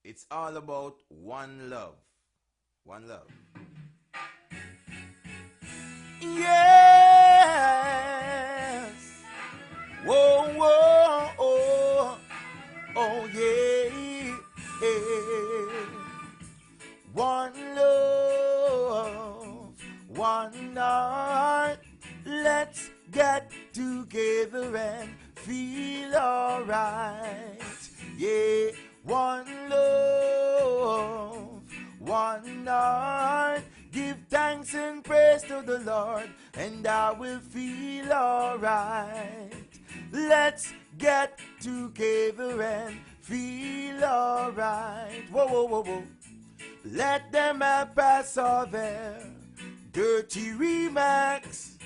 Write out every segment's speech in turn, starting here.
It's all about one love. One love. Yes. Whoa, whoa, oh, oh, yeah. Yeah. One love, one heart. Let's get together and feel alright. Yeah, one love, one heart. Give thanks and praise to the Lord, and I will feel alright. Let's get together and feel alright. Whoa, whoa, whoa, whoa. Let them have pass all their dirty remarks.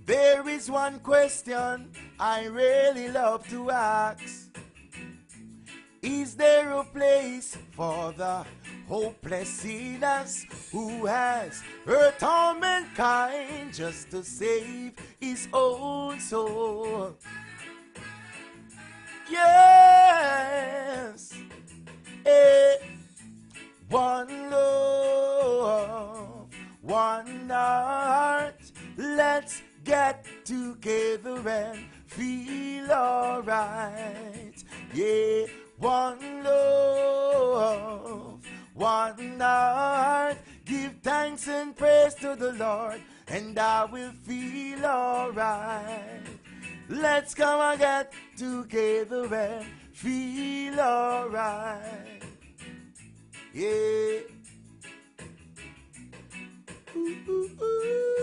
There is one question I really love to ask. Is there a place for the hopeless sinners who has hurt all mankind just to save his own soul? Yes. Eh. One love, one heart. Let's get together and feel alright. Yeah, one love, one heart. Give thanks and praise to the Lord, and I will feel alright. Let's come and get together and feel alright. Yeah. Ooh, ooh, ooh.